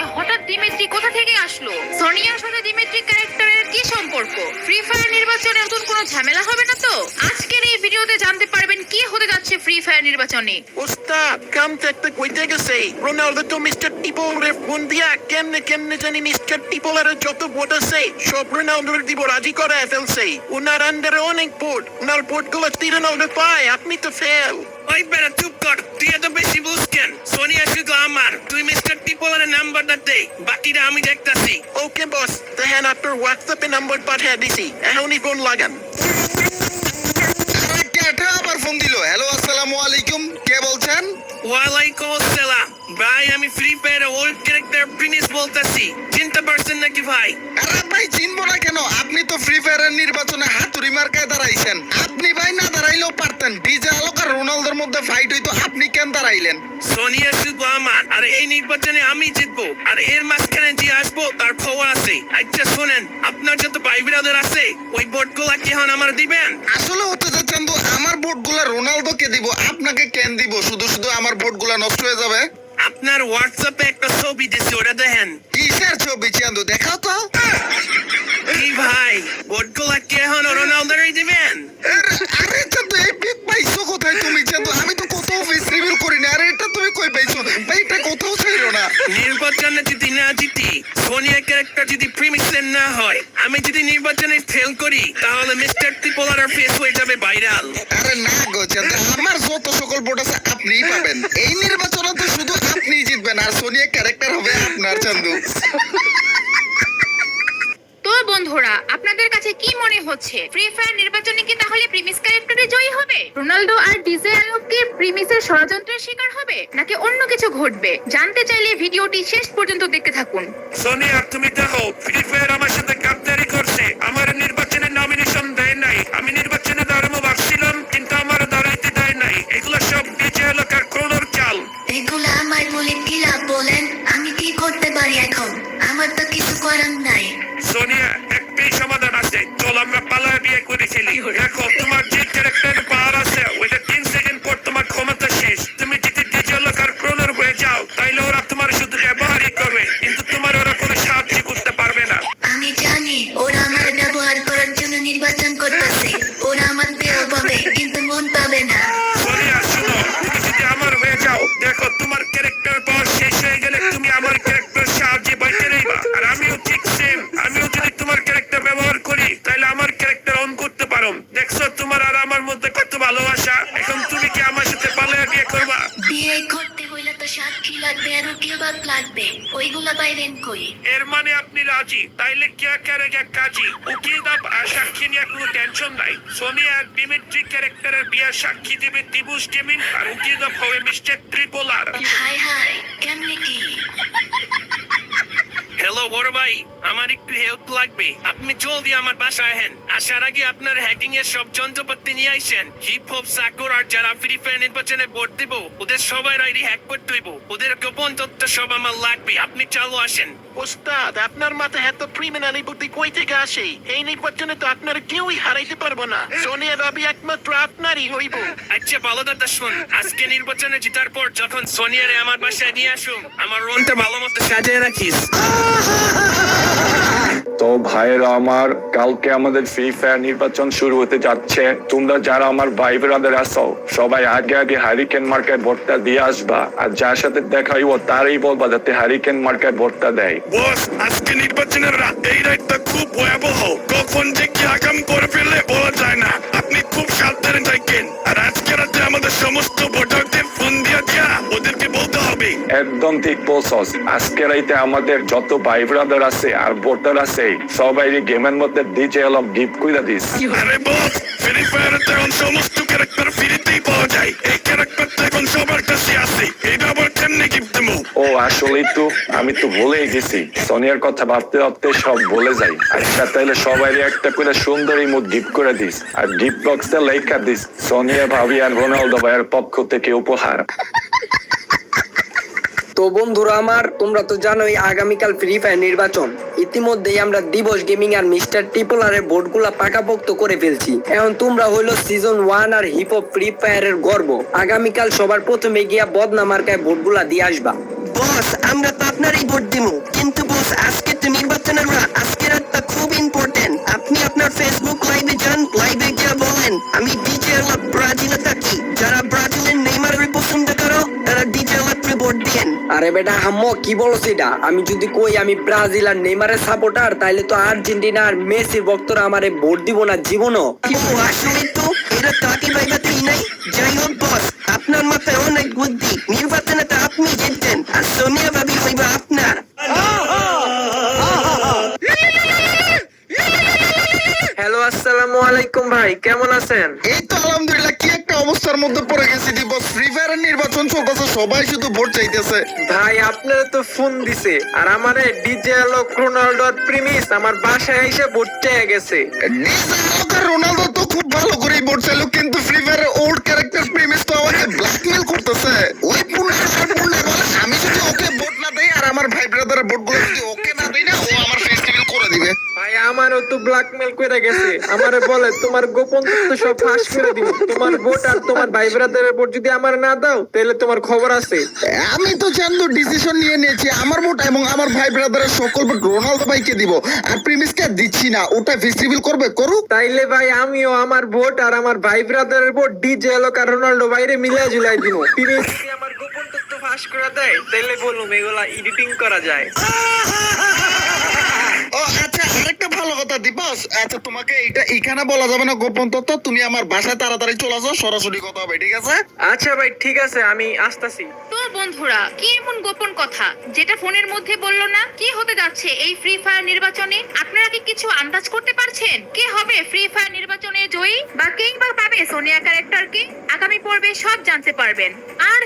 নির্বাচনে হঠাৎ দিমিত্রি কোথা থেকে আসলো? সোনিয়ার সাথে দিমিত্রি ক্যারেক্টারের কি সম্পর্ক? ফ্রি ফায়ার নির্বাচনে নতুন কোনো ঝামেলা হবে না তো? আজকের এই ভিডিওতে জানতে পারবেন কি হতে যাচ্ছে ফ্রি ফায়ার নির্বাচনে। ওস্তাদ কাম একটা কইতে গেছে রোনালদো তো মিস্টার টিপলের ফোন দিয়া কেমনে কেমনে জানি মিস্টার টিপলের যত ভোট আছে সব রোনালদোর দিব রাজি করে ফেলছে। ওনার আন্ডারে অনেক ভোট, ওনার ভোটগুলো রোনালদো পায়। আপনি তো ফেল। ওই বেটা চুপ কর, তুই এত বেশি বুঝ কেন? সোনিয়া শুধু আমার, তুই মিস্টার টিপলের নাম্বারটা দে, বাকিটা আমি দেখতাছি। ওকে বস, দেখেন আপনার হোয়াটসঅ্যাপে নাম্বার পাঠিয়ে দিছি, এখনই ফোন লাগান। আবার ফোন দিল। হ্যালো, আসসালামু আলাইকুম, কে বলছেন? ওয়ালাইকুম আসসালাম ভাই, আমি free fire old character prince বলতাছি। চিনতে পারছেন নাকি ভাই? আরে ভাই চিনবো না কেন? আপনি তো ফ্রি ফায়ারের নির্বাচনে হাতুড়ি মার্কায় দাঁড়াইছেন। আপনি ভাই না দাঁড়াইলেও পারতেন। ডিজে আলোক আর রোনালদোর মধ্যে ফাইট হইতো, আপনি কেন দাঁড়াইলেন? সোনিয়া শুধু আমার, আর এই নির্বাচনে আমি জিতবো, আর এর মাঝখানে যে আসবো তার খবর আছে। আচ্ছা শোনেন, আপনার যত ভাই ব্রাদার আছে ওই ভোটগুলা কি এখন আমার দিবেন? আসলে হতে যাচ্ছেন তো আমার ভোটগুলা রোনালদোকে দিব, আপনাকে কেন দিব? শুধু শুধু আমার ভোটগুলা নষ্ট হয়ে যাবে। আপনার হোয়াটসঅ্যাপে একটা ছবি দিছি, ওটা দেখেন। কিসের ছবি চান্দু, দেখাও তো। কি ভাই, ভোটগুলা কি এখন রোনালদোরই দিবেন? আরে চান্দু, এই পিক পাইছো কোথায় তুমি চান্দু? আমি তো কোথাও ফেস রিভিল করি না। আরে এটা তুমি কই পাইছো ভাই? এটা কোথাও ছিল না। নির্বাচনে যদি না জিতি, সোনিয়া ক্যারেক্টার যদি প্রিমিসের না হয়, আমি যদি নির্বাচনে ফেল করি, তাহলে মিস্টার টিপলার ফেস হয়ে যাবে ভাইরাল। আরে না গো চান্দু, আমার যত সকল ভোট আছে আপনিই পাবেন। এই নির্বাচনে তো শুধু আপনিই জিতবেন, আর সোনিয়া ক্যারেক্টার হবে আপনার চান্দু। তো বন্ধুরা, আপনাদের কাছে কি মনে হচ্ছে ফ্রি ফায়ার নির্বাচনে কি তাহলে প্রিমিস ক্যারেক্টারে জয়ী হবে? রোনালদো আর ডিজে আলোক কি প্রিমিসের ষড়যন্ত্রের শিকার হবে, নাকি অন্য কিছু ঘটবে? জানতে চাইলে ভিডিওটি শেষ পর্যন্ত দেখতে থাকুন। সোনিয়া তুমি দেখো, ফ্রি ফায়ার আমার সাথে গাদ্দারি করছে, আমার নির্বাচনে নমিনেশন দেয় নাই। আমি নির্বাচনে দাঁড়াবো ভাবছিলাম, কিন্তু আমার দাঁড়াইতে দেয় নাই। এগুলো সব ডিজে এলাকার ক্রোনোর চাল। এগুলো আমার বলে কি লাভ বলেন? আমি কি করতে পারি এখন? আমার তো কিছু করার নাই। সোনিয়া একটাই সমাধান আছে, চল আমরা পালায় বিয়ে করে ফেলি। দেখো তোমার যে ক্যারেক্টার পাওয়ার আছে ওইটা 3 সেকেন্ড পর তোমার ক্ষমতা শেষ। তুমি যদি ডিজে এলাকার ক্রোনোর হয়ে যাও, তাইলে ওরা তোমার শুধু ব্যবহারই করবে, কিন্তু তোমার ওরা কোনো সাহায্য করতে পারবে না। আমি জানি ওরা আমার ব্যবহার করার জন্য নির্বাচন করতেছে। ওরা আমার দেহ পাবে, কিন্তু মন পাবে না। সোনিয়া শুনো, তুমি যদি আমার হয়ে যাও, দেখো তোমার ক্যারেক্টার পাওয়ার শেষ হয়ে গেলে তুমি আমার ক্যারেক্টার সাহায্যে বাইতে রইবা। আর আমিও ঠিক সেম, আমিও যদি তোমার ক্যারেক্টার ব্যবহার করি, তাহলে আমার ক্যারেক্টার অন করতে পারো। দেখছো তোমার আর আমার মধ্যে কত ভালোবাসা। এখন তুমি কি আমার সাথে পালিয়ে বিয়ে করবা? বিয়ে করতে হইলে তো সাক্ষী লাগবে, আর উকিলবাদ লাগবে। ওইগুলো পাইবেন কই? এর মানে আপনি রাজি? তাইলে কে ক্যারেক্টার কাজী উকিল দাব আর সাক্ষী নিয়ে কোনো টেনশন নাই। সোনিয়া আর ডিমিট্রি ক্যারেক্টারের বিয়ের সাক্ষী দিবে তিবুস গেমিং, আর উকিল দাব হবে মিস্টার ট্রিপলার। হাই হাই, কেমনে কি? হ্যালো বড় ভাই, আমার একটু হেল্প লাগবে। আপনি জলদি আমার বাসায় আহেন। আসার আগে আপনার হ্যাকিং এর সব যন্ত্রপাতি নিয়ে আইসেন। হিপ হপ সাকুর আর যারা ফ্রি ফায়ার নির্বাচনে ভোট দিব, ওদের সবাই আইডি হ্যাক করতে হইব। ওদের গোপন তথ্য সব আমার লাগবে। আপনি চালু আসেন। ওস্তাদ আপনার মাথায় এত ক্রিমিনালি বুদ্ধি কই থেকে আসে? এই নির্বাচনে তো আপনার কেউই হারাইতে পারবো না। সোনিয়া রবি একমাত্র আপনারই হইব। আচ্ছা ভালো দাদা শুন, আজকে নির্বাচনে জিতার পর যখন সোনিয়ারে আমার বাসায় নিয়ে আসুন, আমার রুমটা ভালো মতো সাজিয়ে রাখিস। তো ভাইয়েরা আমার, কালকে আমাদের ফ্রি ফায়ার নির্বাচন শুরু হতে যাচ্ছে। তোমরা যারা আমার ভাই ব্রাদার আছো, সবাই আগে আগে হারিকেন মার্কায় ভোটটা দিয়ে আসবা। আর যার সাথে দেখা হইব তারই বলবা যাতে হারিকেন মার্কায় ভোটটা দেয়। বস, আজকে নির্বাচনের রাত, এই রাতটা খুব ভয়াবহ। কখন যে কি আগাম করে ফেললে বলা যায় না। আপনি খুব সাবধানে থাকেন। আর আজকে রাতে আমাদের সমস্ত ভোটারদের ফোন দিয়া ওদেরকে বলতে হবে। একদম ঠিক বলছস। আজকে রাইতে আমাদের যত ভাই ব্রাদার আছে আর ভোটার আছে সবাই গেমের মধ্যে ডিজে এলম গিফট কইরা দিস। আরে বস, ফ্রি ফায়ারে তো এখন সমস্ত ক্যারেক্টার ফ্রিতেই পাওয়া যায়। এই ক্যারেক্টারটা এখন সবার কাছে আছে। এটা আবার কেমনে গিফট দেবো? ও আসলেই তো, আমি তো ভুলেই গেছি। সোনিয়ার কথা ভাবতে ভাবতে সব ভুলে যাই। আচ্ছা তাইলে সবাই একটা করে সুন্দর ইমোট গিফট করে দিস, আর গিফট বক্সে লেখা দিস সোনিয়া ভাবি আর রোনালদো ভাইয়ের পক্ষ থেকে উপহার। তো বন্ধুরা আমার, তোমরা তো জানোই আগামীকাল ফ্রি ফায়ার নির্বাচন। ইতিমধ্যেই আমরা দিবস গেমিং আর মিস্টার ট্রিপলারের ভোটগুলা পাকাপোক্ত করে ফেলছি। এখন তোমরা হইলো সিজন 1 আর হিপ হপ ফ্রি ফায়ারের গর্ব। আগামীকাল সবার প্রথমে গিয়া বদনা মার্কায় ভোটগুলা দিয়ে আসবা। বস আমরা তো আপনারই ভোট দিব, কিন্তু বস আজকে তো নির্বাচনের আজকের রাতটা খুব ইম্পর্টেন্ট। আপনি আপনার ফেসবুক লাইভে যান, লাইভে গিয়ে বলেন আমি ডিজে আলাপ ব্রাজিলে থাকি, যারা ব্রাজিলের নেইমারের পছন্দ করো তারা ডিজে আলাপে ভোট দেন। আরে বেটা হাম্মো কি বলো সেটা? আমি যদি কই আমি ব্রাজিল আর নেইমারের সাপোর্টার, তাইলে তো আর্জেন্টিনা আর মেসির ভক্তরা আমারে ভোট দিব না জীবনও। ও আসলে তো এটা তাকে ভাইবাতেই নাই। যাই হোক বস, আপনার মাথায় অনেক বুদ্ধি, নির্বাচনে তো আপনি জিতছেন আর সোনিয়া ভাবি হইবা আপনার। হ্যালো আসসালামু আলাইকুম ভাই, কেমন আছেন? এই তো আলহামদুলিল্লাহ, কি একটা অবস্থার মধ্যে পড়ে গেছি দিবস। ফ্রি ফায়ারের নির্বাচন চলতেছে, সবাই শুধু ভোট চাইতেছে। ভাই আপনারা তো ফোন দিছে আর আমারে ডিজে আলোক রোনাল্ডো আর প্রিমিস আমার বাসায় এসে ভোট চেয়ে গেছে। রোনালদো তো খুব ভালো করে ভোট চাইলো, কিন্তু ফ্রি ফায়ারের ওল্ড ক্যারেক্টার প্রেমিস তো আমাকে ব্ল্যাকমেল করতেছে। ওই পুণ্যে বলে আমি যদি ওকে ভোট না দেই আর আমার ভাই ব্রাদারের ভোট গুলো যদি ওকে না দেই না, ও আমার ফেস্টিভ্যাল করে দিবে। ভাই আমারও তো ব্ল্যাকমেল করে গেছে, আমারে বলে তোমার গোপন তথ্য সব ফাঁস করে দিব, তোমার ভোট আর তোমার ভাই ব্রাদারের ভোট যদি আমার না দাও তাহলে তোমার খবর আছে। আমি তো জানতো ডিসিশন নিয়ে নিয়েছি, আমার ভোট এবং আমার ভাই ব্রাদারের সকল ভোট রোনালদো ভাইকে দিব, আর প্রিমিসকে দিচ্ছি না। ওটা ফেস্টিভ্যাল করবে করুক। তাইলে ভাই আমিও আমার ভোট আর আমার ভাই ব্রাদারের ভোট ডিজে আলোক আর রোনাল্ডো বাইরে মিলাই জুলাই দিব। প্রিমিস যদি আমার গোপন তথ্য ফাঁস করে দেয় তাহলে বলুম এগুলা এডিটিং করা যায়। ও আচ্ছা, আরেকটা ভালো কথা দিবস, আচ্ছা তোমাকে এটা এখানে বলা যাবে না গোপন তথ্য, তুমি আমার বাসায় তাড়াতাড়ি চলে আসো, সরাসরি কথা হবে, ঠিক আছে? আচ্ছা ভাই ঠিক আছে, আমি আসতাছি। তো বন্ধুরা, কি এমন গোপন কথা যেটা ফোনের মধ্যে বললো না? কি হতে যাচ্ছে এই ফ্রি ফায়ার নির্বাচনে? আপনারা কি কিছু আন্দাজ করতে পারছেন? কে হবে ফ্রি ফায়ার নির্বাচনে জয়ী, বা কে বা পাবে সোনিয়া ক্যারেক্টারকে? আগামী পর্বে সব জানতে পারবেন। আর